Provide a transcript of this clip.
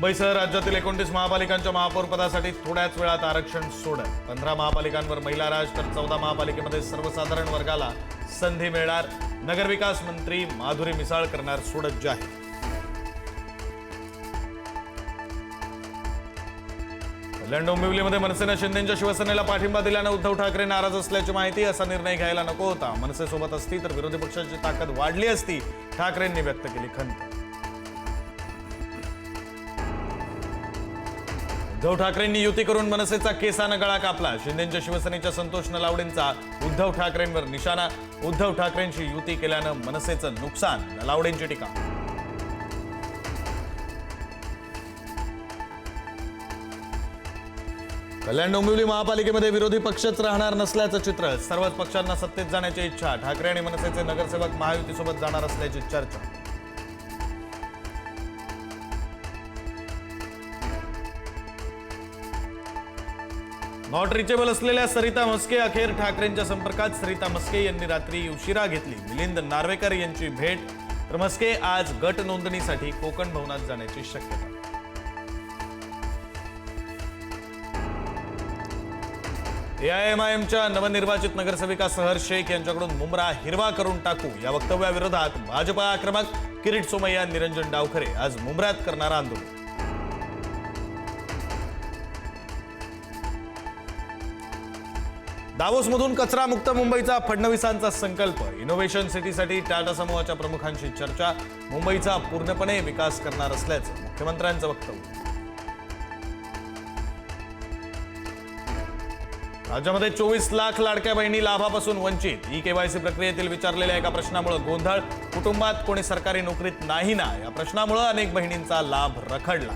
मुंबईसह राज्यातील 29 महापालिकांच्या महापौर पदासाठी थोड्याच वेळात आरक्षण सोडत 15 महापालिकांवर महिला राज तर 14 महापालिकेमध्ये सर्वसाधारण वर्गाला संधी मिळणार. नगरविकास मंत्री माधुरी मिसाळ करणार सोडत जाहीर. कल्याण डोंबिवलीमध्ये मनसेनं शिंदेंच्या शिवसेनेला पाठिंबा दिल्यानं उद्धव ठाकरे नाराज असल्याची माहिती. असा निर्णय घ्यायला नको होता. मनसे सोबत असती तर विरोधी पक्षाची ताकद वाढली असती, ठाकरेंनी व्यक्त केली खंत. उद्धव ठाकरेंनी युती करून मनसेचा केसानं गळा कापला. शिंदेंच्या शिवसेनेच्या संतोष नलावडेंचा उद्धव ठाकरेंवर निशाणा. उद्धव ठाकरेंची युती केल्यानं मनसेचं नुकसान, नलावडेंची टीका. कल्याण डोंबिवली महापालिकेमध्ये विरोधी पक्षच राहणार नसल्याचं चित्र. सर्वच पक्षांना सत्तेत जाण्याची इच्छा. ठाकरे आणि मनसेचे नगरसेवक महायुतीसोबत जाणार असल्याची चर्चा. नॉट रिचेबल असलेल्या सरिता म्हस्के अखेर ठाकरेंच्या संपर्कात. सरिता म्हस्के यांनी रात्री उशिरा घेतली मिलिंद नार्वेकर यांची भेट. तर म्हस्के आज गट नोंदणीसाठी कोकण भवनात जाण्याची शक्यता. एआयएमआयएमच्या नवनिर्वाचित नगरसेविका सहर शेख यांच्याकडून मुंब्रा हिरवा करून टाकू या वक्तव्याविरोधात भाजपा आक्रमक. किरीट सोमय्या, निरंजन डावखरे आज मुंब्र्यात करणार आंदोलन. दावोसमधून कचरामुक्त मुंबईचा फडणवीसांचा संकल्प. इनोव्हेशन सिटीसाठी टाटा समूहाच्या प्रमुखांशी चर्चा. मुंबईचा पूर्णपणे विकास करणार असल्याचं मुख्यमंत्र्यांचं वक्तव्य. राज्यामध्ये 24 लाख लाडक्या बहिणी लाभापासून वंचित. ई-केवायसी प्रक्रियेतील विचारलेल्या एका प्रश्नामुळे गोंधळ. कुटुंबात कोणी सरकारी नोकरीत नाही ना, या प्रश्नामुळे अनेक बहिणींचा लाभ रखडला.